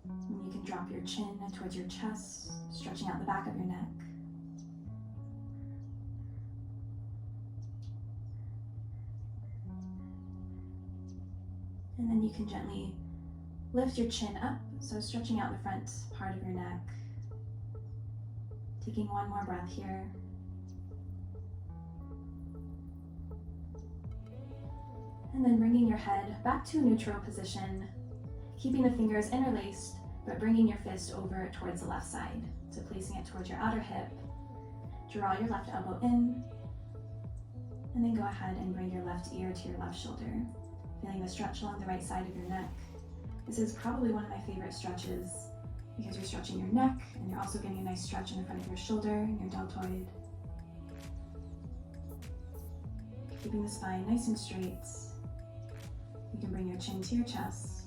And you can drop your chin towards your chest, stretching out the back of your neck. And then you can gently lift your chin up, so stretching out the front part of your neck. Taking one more breath here. And then bringing your head back to a neutral position, keeping the fingers interlaced, but bringing your fist over towards the left side. So placing it towards your outer hip. Draw your left elbow in, and then go ahead and bring your left ear to your left shoulder. Feeling the stretch along the right side of your neck. This is probably one of my favorite stretches because you're stretching your neck and you're also getting a nice stretch in the front of your shoulder and your deltoid. Keeping the spine nice and straight. You can bring your chin to your chest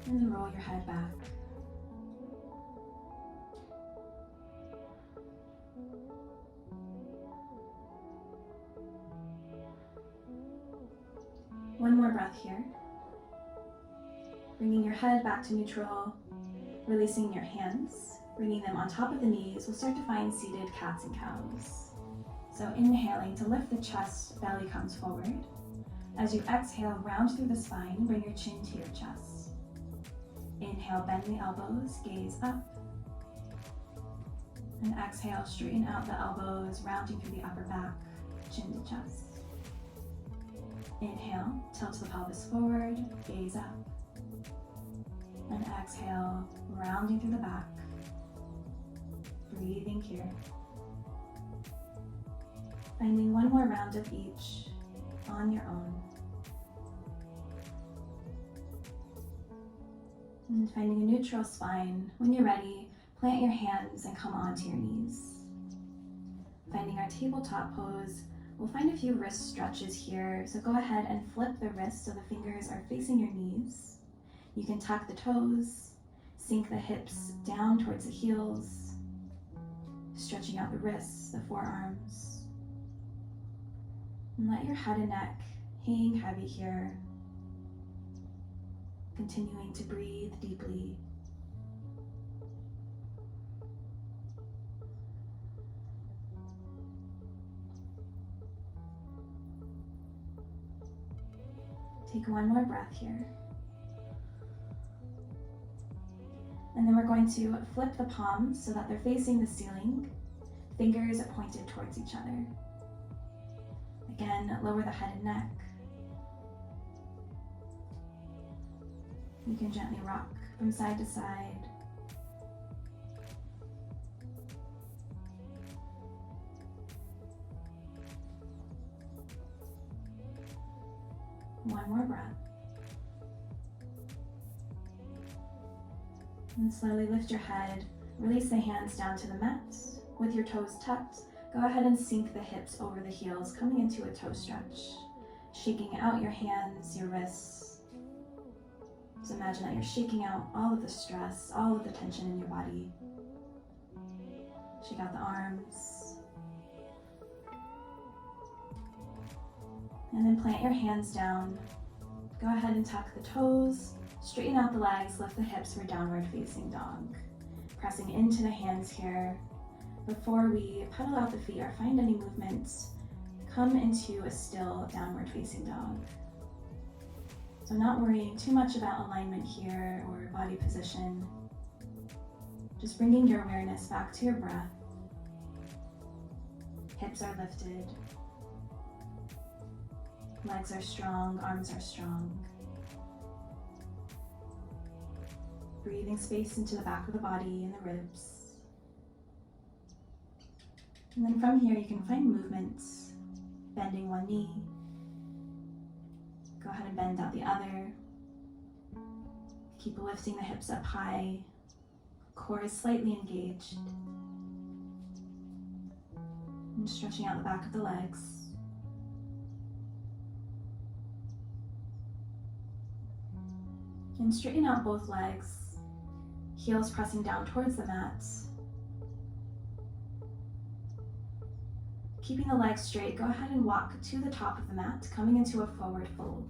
and then roll your head back. One more breath here. Bringing your head back to neutral, releasing your hands, bringing them on top of the knees. We'll start to find seated cats and cows. So inhaling to lift the chest, belly comes forward. As you exhale, round through the spine, bring your chin to your chest. Inhale, bend the elbows, gaze up. And exhale, straighten out the elbows, rounding through the upper back, chin to chest. Inhale, tilt the pelvis forward, gaze up. And exhale, rounding through the back, breathing here. Finding one more round of each on your own. And finding a neutral spine. When you're ready, plant your hands and come onto your knees. Finding our tabletop pose, we'll find a few wrist stretches here. So go ahead and flip the wrists so the fingers are facing your knees. You can tuck the toes, sink the hips down towards the heels, stretching out the wrists, the forearms. And let your head and neck hang heavy here. Continuing to breathe deeply. Take one more breath here. And then we're going to flip the palms so that they're facing the ceiling, fingers pointed towards each other. Again, lower the head and neck. You can gently rock from side to side. One more breath. And slowly lift your head, release the hands down to the mat. With your toes tucked, go ahead and sink the hips over the heels, coming into a toe stretch. Shaking out your hands, your wrists. So imagine that you're shaking out all of the stress, all of the tension in your body. Shake out the arms. And then plant your hands down. Go ahead and tuck the toes. Straighten out the legs, lift the hips for downward facing dog. Pressing into the hands here. Before we pedal out the feet or find any movements, come into a still downward facing dog. So not worrying too much about alignment here or body position. Just bringing your awareness back to your breath. Hips are lifted. Legs are strong, arms are strong. Breathing space into the back of the body and the ribs. And then from here you can find movements, bending one knee. Go ahead and bend out the other. Keep lifting the hips up high. Core is slightly engaged. And stretching out the back of the legs. And straighten out both legs. Heels pressing down towards the mat. Keeping the legs straight, go ahead and walk to the top of the mat, coming into a forward fold.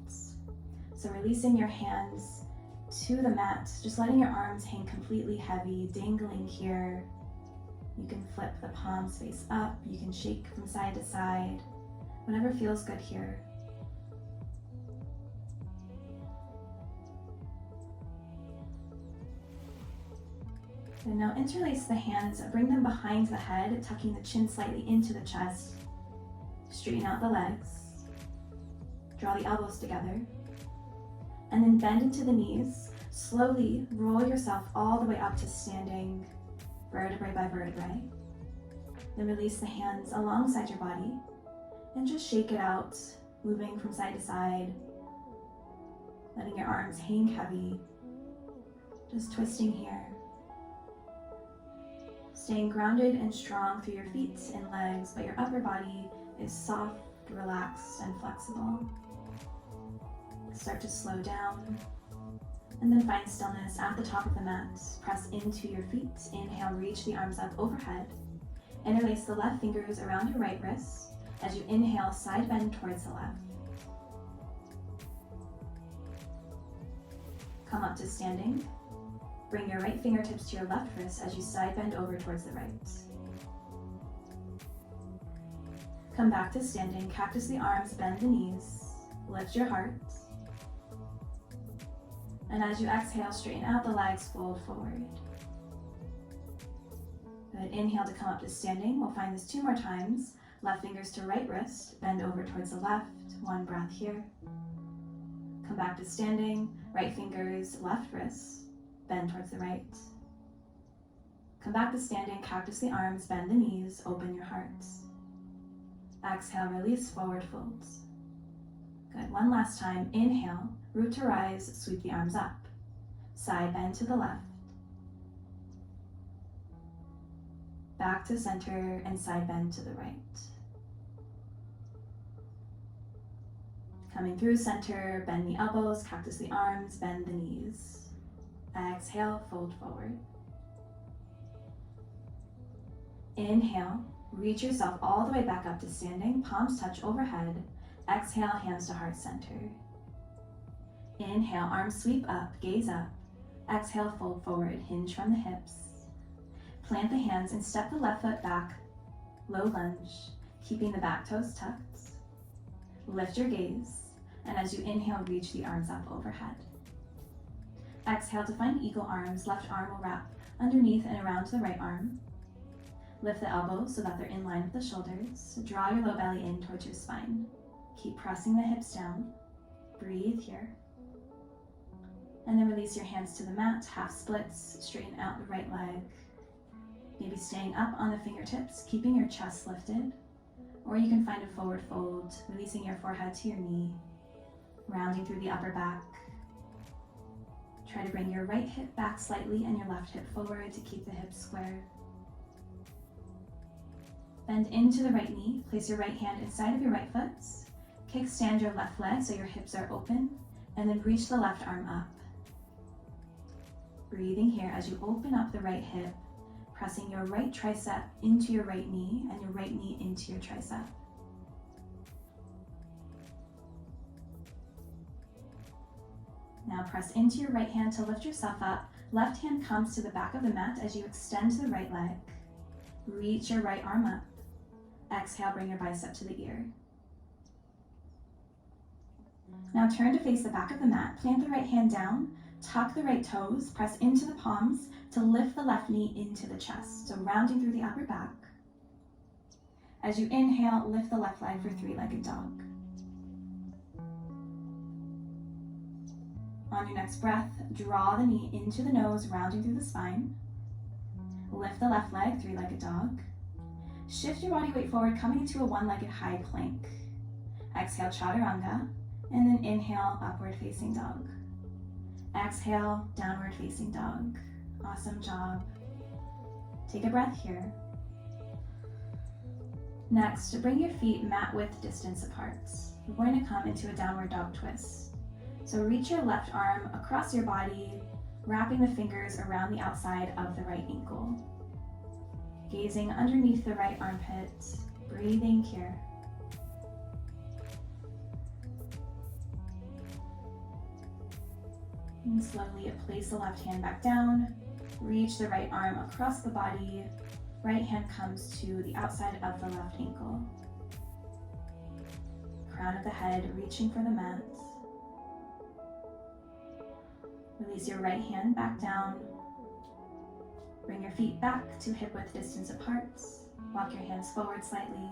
So releasing your hands to the mat, just letting your arms hang completely heavy, dangling here. You can flip the palms face up, you can shake from side to side, whatever feels good here. And now interlace the hands, bring them behind the head, tucking the chin slightly into the chest. Straighten out the legs. Draw the elbows together. And then bend into the knees. Slowly roll yourself all the way up to standing, vertebrae by vertebrae. Then release the hands alongside your body and just shake it out, moving from side to side, letting your arms hang heavy, just twisting here. Staying grounded and strong through your feet and legs, but your upper body is soft, relaxed, and flexible. Start to slow down, and then find stillness at the top of the mat. Press into your feet. Inhale, reach the arms up overhead. Interlace the left fingers around your right wrist. As you inhale, side bend towards the left. Come up to standing. Bring your right fingertips to your left wrist as you side bend over towards the right. Come back to standing. Cactus the arms, bend the knees. Lift your heart. And as you exhale, straighten out the legs, fold forward. Good. Inhale to come up to standing. We'll find this 2 more times. Left fingers to right wrist, bend over towards the left. 1 breath here. Come back to standing. Right fingers, left wrist, bend towards the right. Come back to standing. Cactus the arms, bend the knees, open your heart. Exhale, release, forward folds. Good. 1 last time. Inhale, root to rise, sweep the arms up. Side bend to the left. Back to center and side bend to the right. Coming through center, bend the elbows, cactus the arms, bend the knees. Exhale, fold forward. Inhale, reach yourself all the way back up to standing, palms touch overhead. Exhale, hands to heart center. Inhale, arms sweep up, gaze up. Exhale, fold forward, hinge from the hips. Plant the hands and step the left foot back, low lunge, keeping the back toes tucked. Lift your gaze, and as you inhale, reach the arms up overhead. Exhale to find eagle arms, left arm will wrap underneath and around the right arm. Lift the elbows so that they're in line with the shoulders. Draw your low belly in towards your spine. Keep pressing the hips down. Breathe here. And then release your hands to the mat, half splits, straighten out the right leg. Maybe staying up on the fingertips, keeping your chest lifted. Or you can find a forward fold, releasing your forehead to your knee, rounding through the upper back. Try to bring your right hip back slightly and your left hip forward to keep the hips square. Bend into the right knee, place your right hand inside of your right foot. Kickstand your left leg so your hips are open, and then reach the left arm up. Breathing here as you open up the right hip, pressing your right tricep into your right knee and your right knee into your tricep. Now press into your right hand to lift yourself up. Left hand comes to the back of the mat as you extend the right leg. Reach your right arm up. Exhale, bring your bicep to the ear. Now turn to face the back of the mat. Plant the right hand down. Tuck the right toes. Press into the palms to lift the left knee into the chest. So rounding through the upper back. As you inhale, lift the left leg for 3-legged dog. On your next breath, draw the knee into the nose, rounding through the spine. Lift the left leg, 3-legged dog. Shift your body weight forward, coming into a 1-legged high plank. Exhale, chaturanga, and then inhale, upward facing dog. Exhale, downward facing dog. Awesome job. Take a breath here. Next, bring your feet mat width distance apart. We're going to come into a downward dog twist. So reach your left arm across your body, wrapping the fingers around the outside of the right ankle. Gazing underneath the right armpit, breathing here. And slowly place the left hand back down. Reach the right arm across the body. Right hand comes to the outside of the left ankle. Crown of the head reaching for the mat. Release your right hand back down. Bring your feet back to hip-width distance apart. Walk your hands forward slightly.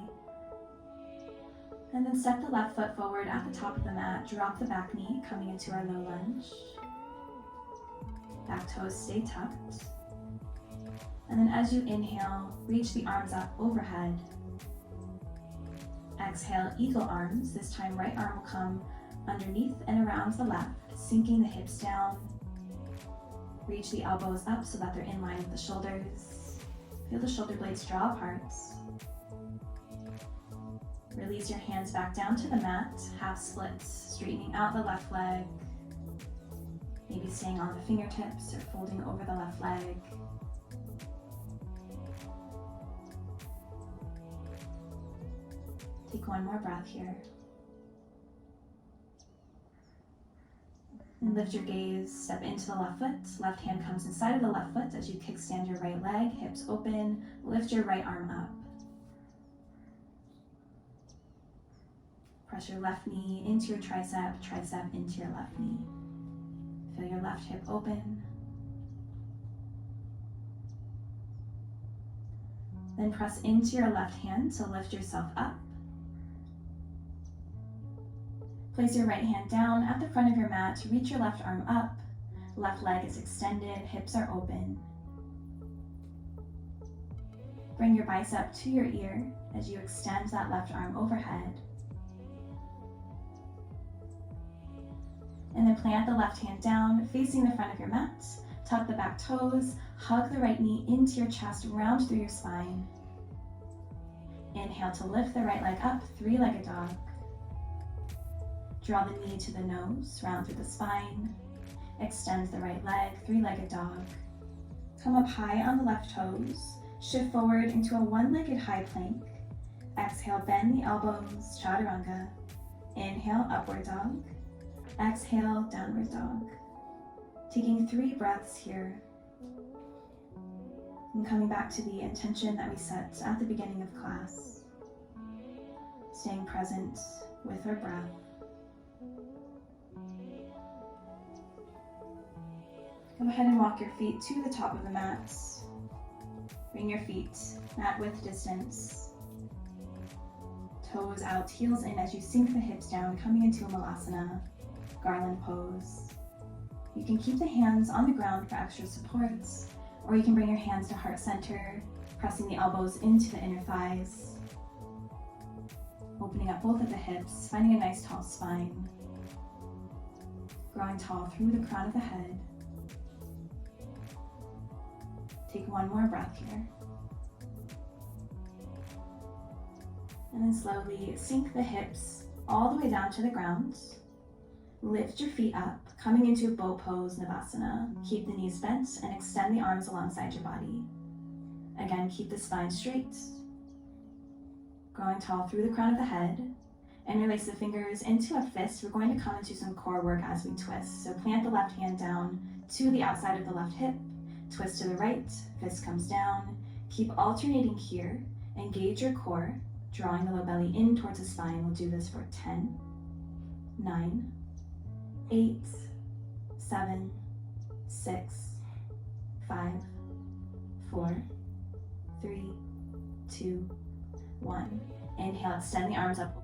And then step the left foot forward at the top of the mat. Drop the back knee, coming into our low lunge. Back toes stay tucked. And then as you inhale, reach the arms up overhead. Exhale, eagle arms. This time right arm will come underneath and around the left, sinking the hips down. Reach the elbows up so that they're in line with the shoulders. Feel the shoulder blades draw apart. Release your hands back down to the mat, half splits, straightening out the left leg. Maybe staying on the fingertips or folding over the left leg. Take one more breath here. And lift your gaze, step into the left foot. Left hand comes inside of the left foot as you kickstand your right leg, hips open. Lift your right arm up. Press your left knee into your tricep, tricep into your left knee. Feel your left hip open. Then press into your left hand to lift yourself up. Place your right hand down at the front of your mat. Reach your left arm up. Left leg is extended, hips are open. Bring your bicep to your ear as you extend that left arm overhead. And then plant the left hand down, facing the front of your mat. Tuck the back toes, hug the right knee into your chest, round through your spine. Inhale to lift the right leg up, three-legged dog. Draw the knee to the nose, round through the spine. Extend the right leg, three-legged dog. Come up high on the left toes. Shift forward into a one-legged high plank. Exhale, bend the elbows, chaturanga. Inhale, upward dog. Exhale, downward dog. Taking 3 breaths here. And coming back to the intention that we set at the beginning of class. Staying present with our breath. Go ahead and walk your feet to the top of the mat. Bring your feet mat width distance. Toes out, heels in as you sink the hips down, coming into a malasana, garland pose. You can keep the hands on the ground for extra support, or you can bring your hands to heart center, pressing the elbows into the inner thighs. Opening up both of the hips, finding a nice tall spine. Growing tall through the crown of the head. Take one more breath here. And then slowly sink the hips all the way down to the ground. Lift your feet up, coming into bow pose, Navasana. Keep the knees bent and extend the arms alongside your body. Again, keep the spine straight. Growing tall through the crown of the head. And release the fingers into a fist. We're going to come into some core work as we twist. So plant the left hand down to the outside of the left hip. Twist to the right, fist comes down. Keep alternating here. Engage your core, drawing the low belly in towards the spine. We'll do this for 10, 9, 8, 7, 6, 5, 4, 3, 2, 1. Inhale, extend the arms up